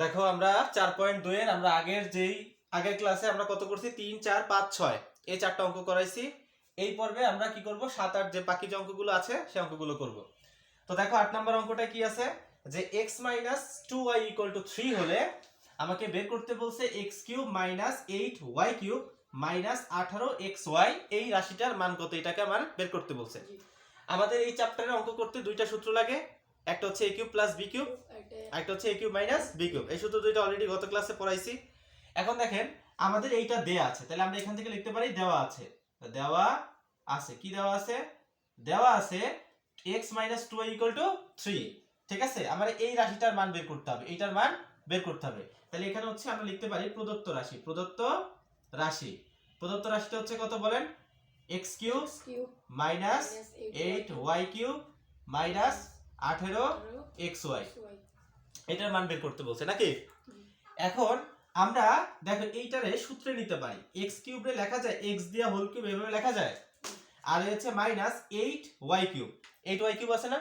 দেখো আমরা 4.2 এর আমরা আগের ক্লাসে আমরা কত করছি 3 4 5 6 এই চারটা অঙ্ক করাইছি। এই পর্বে আমরা কি করব 7 8 যে বাকি যে অঙ্কগুলো আছে সেই অঙ্কগুলো করব। তো দেখো 8 নম্বর অঙ্কটা কি আছে যে x 2y 3 হলে আমাকে বের করতে বলছে x³ 8y³ 18xy এই রাশিটার মান কত, এটাকে আমার বের করতে বলছে। আমাদের এই চ্যাপ্টারে অঙ্ক করতে দুইটা সূত্র লাগে, একটা হচ্ছে a³ + b³ একটা হচ্ছে a³ - b³ এই সূত্র দুইটা অলরেডি গত ক্লাসে পড়াইছি। এখন দেখেন আমাদের এইটা দেয়া আছে, তাহলে আমরা এখান থেকে লিখতে পারি দেওয়া আছে কি দেওয়া আছে, দেওয়া আছে x - 2y 3। ঠিক আছে, আমার এই রাশিটার মান বের করতে হবে, এইটার মান বের করতে হবে। তাহলে এখানে হচ্ছে আমরা লিখতে পারি প্রদত্ত রাশিটা হচ্ছে কত বলেন, x³ - 8y³ - 18xy এটার মান বের করতে বলছে নাকি। এখন আমরা দেখো এইটারে সূত্রে নিতে পারি, x³ রে লেখা যায় x দিয়া হোল কিউব এভাবে লেখা যায়, আর হচ্ছে -8y³ 8y³ আছে না,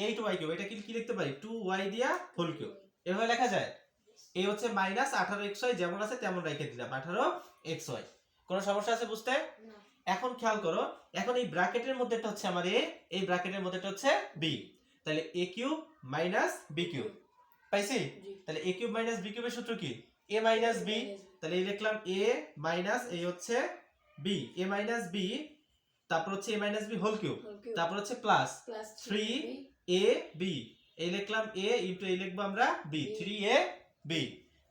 8y³ এটা কি লিখতে পারি 2y দিয়া হোল কিউব এভাবে লেখা যায়। এই হচ্ছে -18xy যেমন আছে তেমন রেখে দিলাম 18xy। কোনো সমস্যা আছে বুঝতে? এখন খেয়াল করো, এখন এই ব্র্যাকেটের মধ্যেটা হচ্ছে আমার a, এই ব্র্যাকেটের মধ্যেটা হচ্ছে b, তাহলে a³ - b³ পাইছি। তাহলে a³ - b³ এর সূত্র কি a - b, তাহলে এই লিখলাম a মাইনাস এই হচ্ছে b, a - b তারপর হচ্ছে a - b হোল কিউব তারপর হচ্ছে প্লাস 3ab, এই লিখলাম a ইনটু এই লিখবো আমরা b 3ab,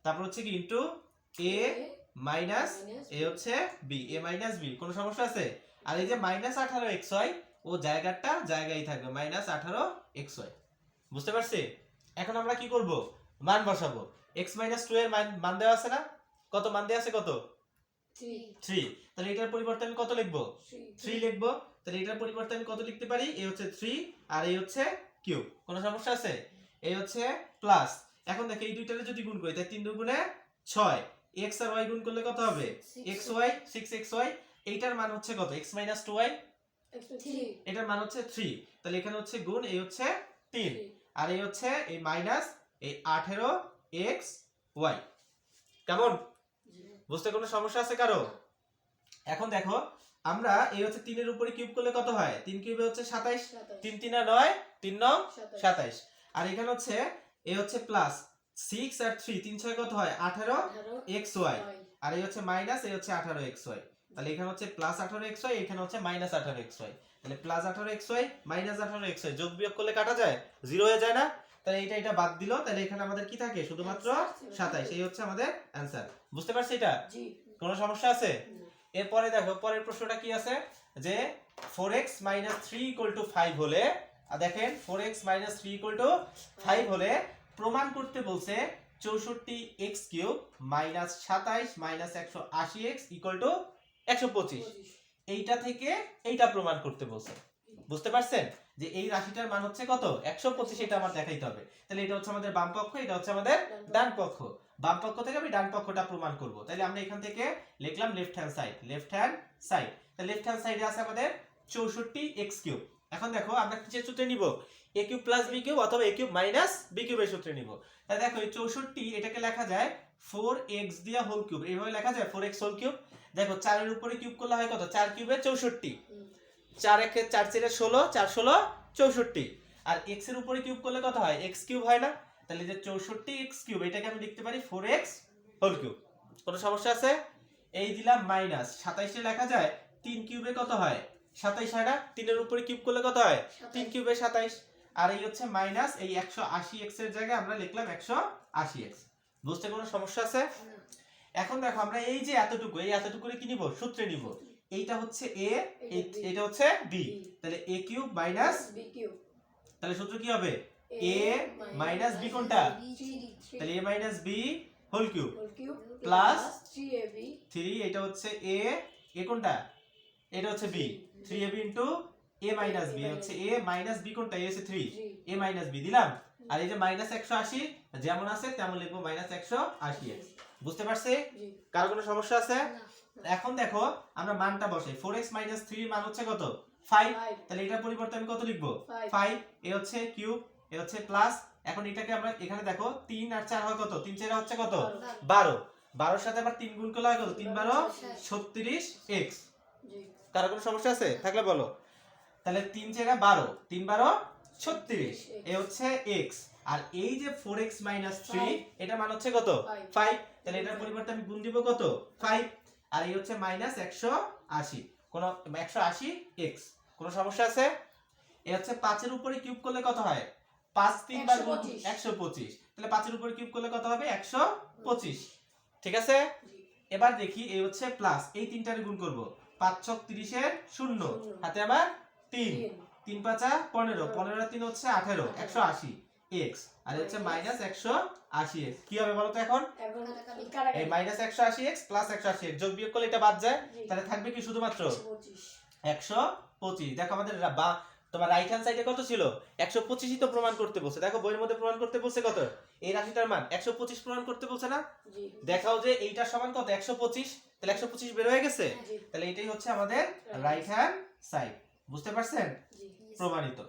তারপর হচ্ছে কি ইনটু a মাইনাস এই হচ্ছে b a - b। কোনো সমস্যা আছে? আর এই যে -18xy ও জায়গায় থাকবে -18xy, বুঝতে পারছি? এখন আমরা কি করব, মান বসাবো। x - 2 এর মান দেওয়া আছে না, কত মান দেওয়া আছে, কত 3। তাহলে এটার পরিবর্তে আমি কত লিখবো 3 লিখবো। তাহলে এটার পরিবর্তে আমি কত লিখতে পারি, এই হচ্ছে 3 আর এই হচ্ছে কিউব। কোনো সমস্যা আছে? এই হচ্ছে প্লাস, এখন দেখো এই দুইটারে যদি গুণ করি তাই 3 2 গুণে 6, x আর y গুণ করলে কত হবে xy 6xy। এইটার মান হচ্ছে কত x - 2y, এটার মান হচ্ছে 3, তাহলে এখানে হচ্ছে গুণ এই হচ্ছে 3 আর এই হচ্ছে এই মাইনাস এই 18xy। কেমন? বুঝতে কোনো সমস্যা আছে কারো? এখন দেখো আমরা এই হচ্ছে 3 এর উপরে কিউব করলে কত হয়, 3 কিউবে হচ্ছে 27, 3 3 9 3 9 27, আর এখানে হচ্ছে এই হচ্ছে প্লাস 6 আর 3 3 6 কত হয় 18xy, আর এই হচ্ছে মাইনাস এই হচ্ছে 18xy। তাহলে এখানে হচ্ছে প্লাস 18xy, এখানে হচ্ছে মাইনাস 18xy। তাহলে প্লাস 18xy মাইনাস 18xy যোগ বিয়োগ করলে কাটা যায়, 0 হয়ে যায় না। তাহলে এটা বাদ দিল, তাহলে এখানে আমাদের কি থাকে শুধুমাত্র 27, এই হচ্ছে আমাদের অ্যানসার। বুঝতে পারছি এটা? কোনো সমস্যা আছে? এরপরে দেখো পরের প্রশ্নটা কি আছে যে 4x - 3 = 5 হলে, দেখেন 4x - 3 = 5 হলে প্রমাণ করতে বলছে 64x³ - 27 - 180x = 125। এইটা থেকে এইটা প্রমাণ করতে বলছে, বুঝতে পারছেন যে এই রাশিটার মান হচ্ছে কত 125, এটা আমার দেখাইতে হবে। তাহলে এটা হচ্ছে আমাদের বাম পক্ষ, এটা হচ্ছে আমাদের ডান পক্ষ। বাম পক্ষ থেকে আমি ডান পক্ষটা প্রমাণ করব। তাহলে আমরা এখান থেকে লিখলাম লেফট হ্যান্ড সাইড, তাহলে লেফট হ্যান্ড সাইডে আছে আমাদের 64x³। এখন দেখো আমরা কিসের সূত্রে নিব, a³ + b³ অথবা a³ - b³ এর সূত্রে নিব। তাহলে দেখো এই 64 এটাকে লেখা যায় 4x দিয়া হোল কিউব, এইভাবে লেখা যায় 4x হোল কিউব। দেখো 4 এর উপরে কিউব করলে হয় কত 4 কিউবে 64, 4 একে 4 4 16 4 16 64, আর x এর উপরে কিউব করলে কত হয় x³ হয় না। তাহলে যে 64x³ এটাকে আমি লিখতে পারি 4x হোল কিউব। কোনো সমস্যা আছে? এই দিলাম মাইনাস 27 এ লেখা যায় 3 কিউবে কত হয় 27 হয় না, 3 এর উপরে কিউব করলে কত হয় 3 কিউবে 27, আর এই হচ্ছে মাইনাস এই 180x এর জায়গায় আমরা লিখলাম 180x। বুঝতে কোনো সমস্যা আছে? এখন দেখো আমরা এই যে এতটুকু কি নিব সূত্রে নিব, এইটা হচ্ছে a এটা হচ্ছে b, তাহলে a³ - b³, তাহলে সূত্র কি হবে a - b কোনটা, তাহলে a - b whole cube plus 3 এটা হচ্ছে a কোনটা, এটা হচ্ছে b 3ab into a - b হচ্ছে a - b কোনটা, a হচ্ছে 3 a - b দিলাম, আর এই যে -180 যেমন আছে তেমন লিখবো -180x। বুঝতে পারছি? কার কোনো সমস্যা আছে? এখন দেখো আমরা মানটা বসাই, 4x - 3 মান হচ্ছে কত 5, তাহলে এটার পরিবর্তে আমি কত লিখবো 5, এ হচ্ছে কিউব এ হচ্ছে প্লাস এখন এটাকে আমরা এখানে দেখো 3 আর 4 হয় কত, 3 4 হচ্ছে কত 12, 12 এর সাথে আবার 3 গুণ করলে হয় কত, 3 12 36x। কারো কোনো সমস্যা আছে থাকলে বলো। তাহলে 3 4 12, 3 12 36, এ হচ্ছে x। আর এই যে 4x - 3 এটা মান হচ্ছে কত 5, তাহলে এটার পরিবর্তে আমি গুণ দিব কত 5, আর এই হচ্ছে -180, কোন 180x। কোন সমস্যা আছে? এ হচ্ছে 5 এর উপরে কিউব করলে কত হয়, 5 3 বার গুণ 125, তাহলে 5 এর উপরে কিউব করলে কত হবে 125। ঠিক আছে, এবার দেখি এই হচ্ছে প্লাস, এই তিনটারে গুণ করব, 5 6 30 এর 0, হাতে আবার 3 3 5 15, 15 আর 3 হচ্ছে 18, 180x, আর হচ্ছে -180x। কি হবে বলো তো এখন? এই -180x প্লাস 180x যোগ বিয়োগ করলে এটা বাদ যায়, তাহলে থাকবে কি শুধুমাত্র 125। দেখো আমাদের তোমার রাইট হ্যান্ড সাইডে কত ছিল 125ই তো প্রমাণ করতে বলছে। দেখো বইয়ের মধ্যে প্রমাণ করতে বলছে কত, এই রাশিটার মান 125 প্রমাণ করতে বলছে না? দেখাও যে এইটার সমান কত 125, তাহলে 125 বের হয়ে গেছে, তাহলে এটাই হচ্ছে আমাদের রাইট হ্যান্ড সাইড। বুঝতে পারছেন? প্রমাণিত।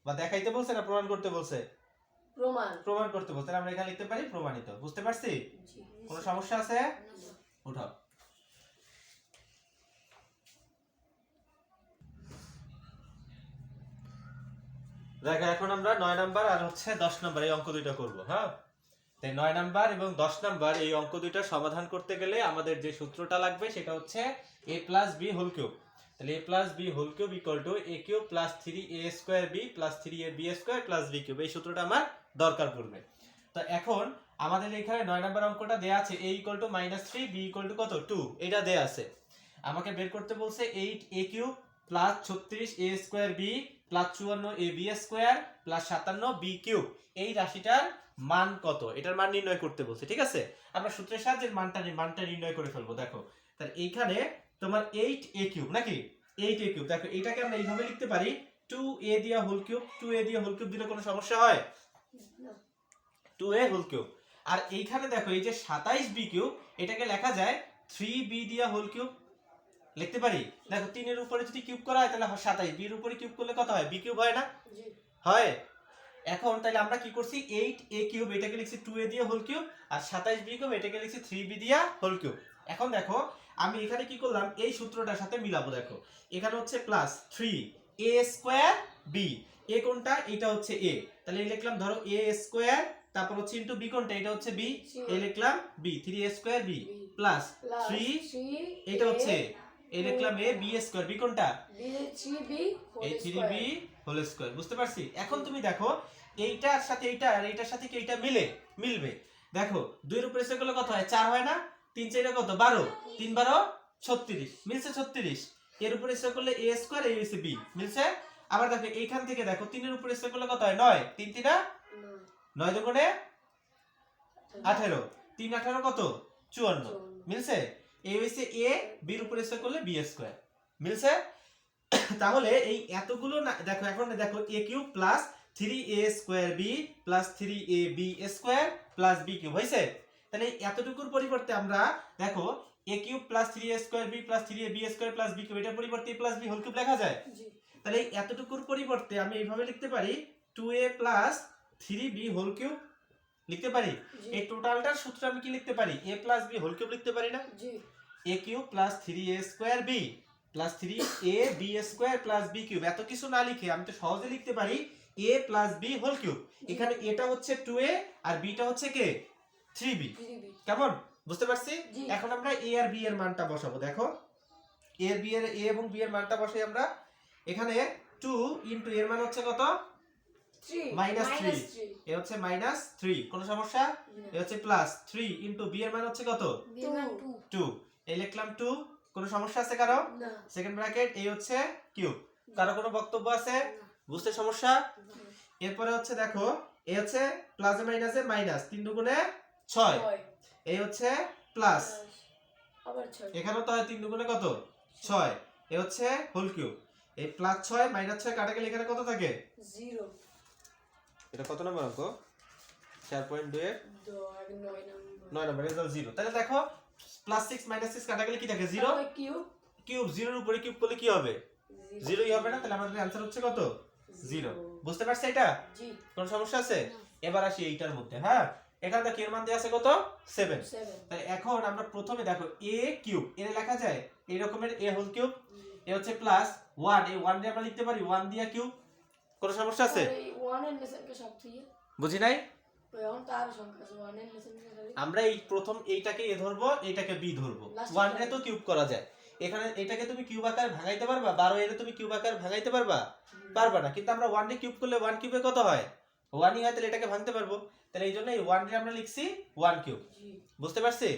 বা দেখাইতে বলছে না প্রমাণ করতে বলছে? প্রমাণ করতে বলছে, আমরা এখানে লিখতে পারি প্রমাণিত। বুঝতে পারছি? কোনো সমস্যা আছে? উঠাও। দেখো এখন আমরা 9 নাম্বার আর হচ্ছে 10 নাম্বার এই অঙ্ক দুইটা করব। হ্যাঁ, তাই 9 নাম্বার এবং 10 নাম্বার এই অঙ্ক দুইটা সমাধান করতে গেলে আমাদের যে সূত্রটা লাগবে সেটা হচ্ছে a + b হোল কিউব। তাহলে a + b whole cube = a cube + 3a² b + 3ab² + b cube, এই সূত্রটা আমার দরকার পড়বে। তো এখন আমাদের এখানে 9 নাম্বার অঙ্কটা দেয়া আছে a = -3 b = কত 2, এটা দেয়া আছে। আমাকে বের করতে বলছে 8a³ + 36a² b + 54ab² + 57b³ এই রাশিটার মান কত, এটার মান নির্ণয় করতে বলছে। ঠিক আছে, আমরা সূত্রের সাহায্যে মানটা নির্ণয় করে ফেলবো। দেখো তাহলে এইখানে তোমার 8a³ নাকি 8a³ দেখো এটাকে আমরা এইভাবে লিখতে পারি 2a দিয়া হোল কিউব, 2a দিয়া হোল কিউব দিলে কোনো সমস্যা হয় না, 2a হোল কিউব। আর এইখানে দেখো এই যে 27b³ এটাকে লেখা যায় 3b দিয়া হোল কিউব, লিখতে পারি। দেখো 3 এর উপরে যদি কিউব করা হয় তাহলে 27, b এর উপরে কিউব করলে কত হয় b³ হয় না? জি হয়। এখন তাহলে আমরা কি করছি 8a³ এটাকে লিখছি 2a দিয়ে হোল কিউব, আর 27b³ এটাকে লিখছি 3b দিয়া হোল কিউব। এখন দেখো আমি এখানে কি করলাম এই সূত্রটার সাথে মিলাবো। দেখো এখানে হচ্ছে প্লাস 3a²b, a কোনটা, এটা হচ্ছে a, তাহলে এই লিখলাম ধরো a², তারপর হচ্ছে ইনটু b কোনটা, এটা হচ্ছে b, এই লিখলাম b, 3a²b প্লাস 3 এটা হচ্ছে এই লিখলাম a, b² b কোনটা এই 3b হোল স্কয়ার। বুঝতে পারছি? এখন তুমি দেখো এইটার সাথে এইটা আর এইটার সাথে কি এইটা মিলবে। দেখো 2 এর উপরে স্কয়ার করলে কত হয় 4 হয় না, 3 4 কত 12, 3 12 36, মিলছে 36। এর উপরে স্কয়ার করলে a² এই হইছে b, মিলছে। আবার দেখো এইখান থেকে দেখো 3 এর উপরে স্কয়ার করলে কত হয় 9, 3 3 9 দুগুণে 18, 3 18 কত 54, মিলছে। এই হইছে a, b এর উপরে স্কয়ার করলে b², মিলছে। তাহলে এই এতগুলো না দেখো এখন দেখো a³ + 3a²b + 3ab² + b³ হইছে। তাহলে এতটুকুর পরিবর্তে আমরা দেখো a³ + 3a²b + 3ab² + b³ এটার পরিবর্তে a + b হোল কিউব লেখা যায়। জি, তাহলে এতটুকুর পরিবর্তে আমি এইভাবে লিখতে পারি 2a + 3b হোল কিউব লিখতে পারি। এই টোটালটার সূত্র আমি কি লিখতে পারি a + b হোল কিউব লিখতে পারি না? জি, a³ + 3a²b + 3ab² + b³ এত কিছু না লিখে আমি তো সহজে লিখতে পারি a + b হোল কিউব। এখানে এটা হচ্ছে 2a আর bটা হচ্ছে কে 3b। কেমন বুঝতে পারছি? এখন আমরা a আর b এর মানটা বসাবো। দেখো a এবং b এর মানটা বসাই আমরা। এখানে 2 * এর মান হচ্ছে কত 3 -3, এ হচ্ছে -3, কোন সমস্যা? এ হচ্ছে +3 * b এর মান হচ্ছে কত 2, এই লিখলাম 2, কোন সমস্যা আছে কারো? না। সেকেন্ড ব্র্যাকেট এই হচ্ছে কিউব। কারো কোনো বক্তব্য আছে? বুঝতে সমস্যা? এরপরে হচ্ছে দেখো এই হচ্ছে প্লাসে মাইনাসে মাইনাস, 3 দুগুণে 6, এই হচ্ছে প্লাস আবার 6, এখানেও তো হয় 3 দুগুণে কত 6, এই হচ্ছে হোল কিউব। এই +6 -6 কাটা গেলে এখানে কত থাকে 0। এটা কত নম্বর অঙ্ক 4.2 এর 9 নম্বর রেজাল্ট 0। তাহলে দেখো +6 -6 কাটা গেলে কি থাকে 0, কিউব 0 এর উপরে কিউব করলে কি হবে 0ই হবে না, তাহলে আমাদের आंसर হচ্ছে কত 0। বুঝতে পারছ এটা? জি। কোন সমস্যা আছে? এবার আসি এইটার মধ্যে। হ্যাঁ, এখানে দেখো এর মান দেয়া আছে কত 7। তাই এখন আমরা প্রথমে দেখো a কিউব এর লেখা যায় এই রকমের a হোল কিউব, এ হচ্ছে প্লাস 1, এই 1 দিয়ে আমরা লিখতে পারি 1 দিয়া কিউব। কোন সমস্যা আছে? বুঝি নাই? আমরা এই প্রথম এইটাকে এ ধরবো, এইটাকে বি ধরবো। 1 রে তো কিউব করা যায়, এখানে এটাকে তুমি কিউব আকারে ভাঙাইতে পারবা? 12 এর তুমি কিউব আকারে ভাঙাইতে পারবা? পারবা না। কিন্তু আমরা 1 রে কিউব করলে 1 কিউবে কত হয়? 1 ই হয়, তাহলে এটাকে ভাঙতে পারবো। তাহলে এইজন্য এই 1 রে আমরা লিখছি 1 কিউব। বুঝতে পারছি?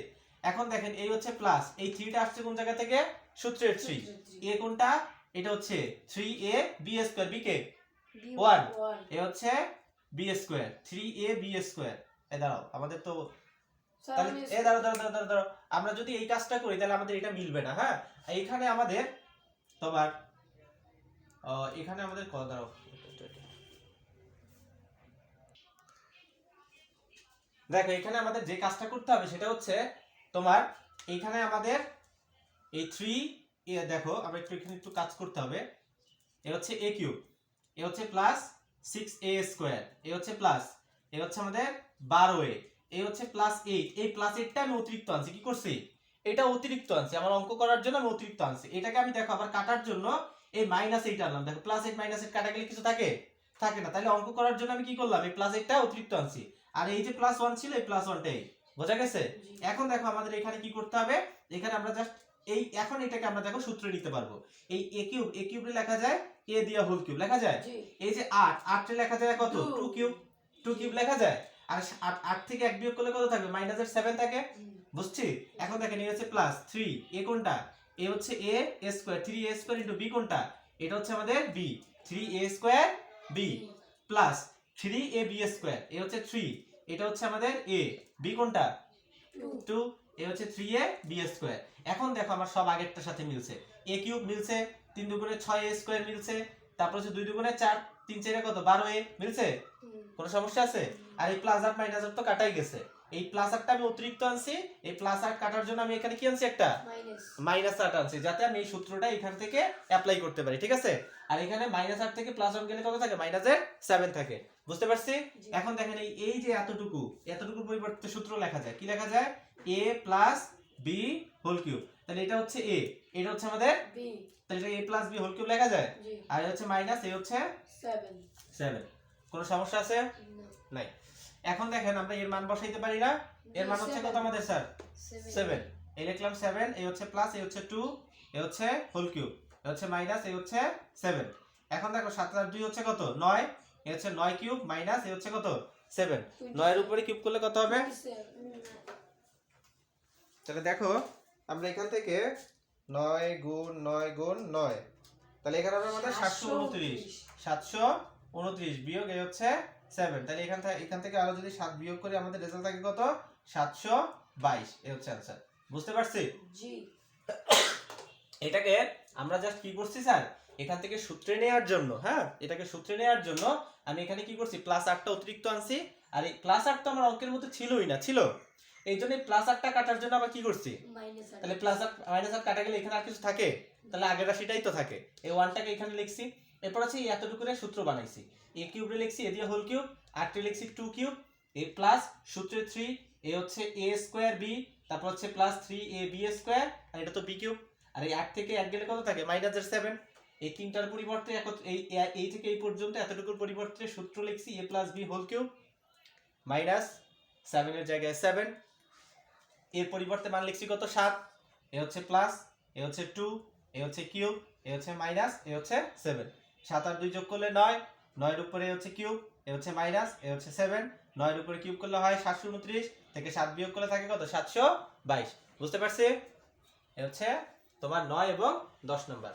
এখন দেখেন এই হচ্ছে প্লাস, এই 3 টা আসছে কোন জায়গা থেকে? সূত্রের 3। এ কোনটা? এটা হচ্ছে 3a b স্কয়ার, বি কে 1, এ হচ্ছে b square, 3a b square. এই দাঁড়াও, আমাদের তো তাহলে এ দাঁড়াও, আমরা যদি এই কাজটা করি তাহলে আমাদের এটা মিলবে না। হ্যাঁ, এইখানে আমাদের তোমার এখানে আমাদের কত দাঁড়াও, দেখো এখানে আমাদের যে কাজটা করতে হবে সেটা হচ্ছে তোমার এইখানে আমাদের এই 3 এ দেখো আমরা এখানে একটু কাজ করতে হবে। এ হচ্ছে a কিউব, এ হচ্ছে প্লাস 6a স্কয়ার, এ হচ্ছে প্লাস, এ হচ্ছে আমাদের 12a, এই হচ্ছে প্লাস 8। এই প্লাস 8টা আমি অতিরিক্ত আনছি। কি করছি? এটা অতিরিক্ত আনছি, আমার অঙ্ক করার জন্য আমি অতিরিক্ত আনছি। এটাকে আমি দেখো আবার কাটার জন্য এই মাইনাস 8 আনলাম। দেখো প্লাস 8 মাইনাস 8 কাটা গেলে কিছু থাকে? থাকে না। তাহলে অঙ্ক করার জন্য আমি কি করলাম? এই প্লাস 8টা অতিরিক্ত আনছি, আর এই যে প্লাস 1 ছিল এই প্লাস 1টাই। বোঝা গেছে? এখন দেখো আমাদের এখানে কি করতে হবে, এখানে আমরা জাস্ট এই এখন এটাকে আমরা দেখো সূত্রে নিতে পারবো। এই a কিউব এ লেখা যায় a দিয়া হোল কিউব লেখা যায়। এই যে 8 এ লেখা যায় কত? 2 কিউব লেখা যায়। আর 8 থেকে 1 বিয়োগ করলে কত থাকবে? মাইনাসের 7 থাকে। বুঝছি? এখন দেখেন এই হচ্ছে প্লাস 3, এ কোনটা? এ হচ্ছে a square, 3a square into b কোনটা? এটা হচ্ছে আমাদের b, 3a square b plus 3ab square, a হচ্ছে 3, এটা হচ্ছে আমাদের a, b কোনটা? 2, এ হচ্ছে 3ab স্কয়ার। এখন দেখো আমার সব আগেরটার সাথে মিলছে। a কিউব মিলছে, 3 দুগুণে 6a স্কয়ার মিলছে, তারপর হচ্ছে 2 দুগুণে 4, 3 4 কত? 12a মিলছে। কোন সমস্যা আছে? আর এই প্লাস আর মাইনাস আর তো কাটাই গেছে। এই প্লাস আরটা আমি অতিরিক্ত আনছি, এই প্লাস আর কাটার জন্য আমি এখানে কি আনছি? একটা মাইনাস 8 আনছি, যাতে আমি এই সূত্রটা এখান থেকে অ্যাপ্লাই করতে পারি। ঠিক আছে? আর এখানে মাইনাস 8 থেকে প্লাস 1 গেলে কত থাকে? মাইনাসের 7 থাকে। বুঝতে পারছি? এখন দেখেন এই যে এতটুকুর পরিবর্তে সূত্র লেখা যায়। কি লেখা যায়? a plus b whole cube. তাহলে এটা হচ্ছে a, এটা হচ্ছে আমাদের b, তাহলে এটা a plus b whole cube লেখা যায়। আর এটা হচ্ছে মাইনাস, এ হচ্ছে 7। কোন সমস্যা আছে? নাই। এখন দেখেন আমরা এর মান বসাইতে পারি না? এর মান হচ্ছে কত আমাদের স্যার? 7। এই লিখলাম 7, এই হচ্ছে প্লাস, এই হচ্ছে 2, এই হচ্ছে হোল কিউব, এই হচ্ছে মাইনাস, এই হচ্ছে 7। এখন দেখো 7 আর 2 হচ্ছে কত? 9, এই হচ্ছে 9 কিউব মাইনাস, এই হচ্ছে কত? 7। 9 এর উপরে কিউব করলে কত হবে? তাহলে দেখো আমরা এখান থেকে 9 গুণ 9 গুণ 9, তাহলে এখানে হবে আমাদের 729 বিয়োগ এই হচ্ছে 7। তাহলে এখান থেকে আরো যদি 7 বিয়োগ করি আমাদের রেজাল্ট থাকে কত? 722। এই হচ্ছে आंसर। বুঝতে পারছি? জি। এটাকে আমরা জাস্ট কি করছি স্যার? এখান থেকে সূত্রে নেয়ার জন্য, হ্যাঁ, এটাকে সূত্রে নেয়ার জন্য আমি এখানে কি করছি? প্লাস 8টা অতিরিক্ত আনছি। আর এই প্লাস 8 তো আমার অঙ্কের মধ্যে ছিলই না, ছিল। এইজন্য এই প্লাস 8টা কাটার জন্য আমরা কি করছি? তাহলে প্লাস 8 মাইনাস 8 কাটা গেলে এখানে আর কিছু থাকে? তাহলে আগের রাশিটাই তো থাকে। এই 1টাকে এখানে লিখছি। এরপর আছে এতটুকুরে সূত্র বানাইছি। a কিউব লিখছি, এ দিয়ে হোল কিউব, আর তে লিখছি 2 কিউব, a প্লাস সূত্রে 3, এ হচ্ছে a স্কয়ার b, তারপর হচ্ছে প্লাস 3ab স্কয়ার, আর এটা তো b কিউব। আর এই 8 থেকে 1 গেলে কত থাকে? মাইনাসের 7। এই তিনটার পরিবর্তে এই থেকে এই পর্যন্ত এতটুকুর পরিবর্তে সূত্র লিখছি a plus b whole cube minus 7 এর জায়গায় 7, এর পরিবর্তে মান লিখছি কত? 7, এ হচ্ছে প্লাস, এ হচ্ছে 2, এ হচ্ছে কিউব, এ হচ্ছে মাইনাস, এ হচ্ছে 7। 7 আর 2 যোগ করলে 9, 9 এর উপরে হচ্ছে কিউব, এ হচ্ছে মাইনাস, এ হচ্ছে 7, 9 এর উপরে কিউব করলে হয় 729, থেকে 7 বিয়োগ করলে থাকে কত? 722। বুঝতে পারছি? এ হচ্ছে তোমার 9 এবং 10 নম্বর।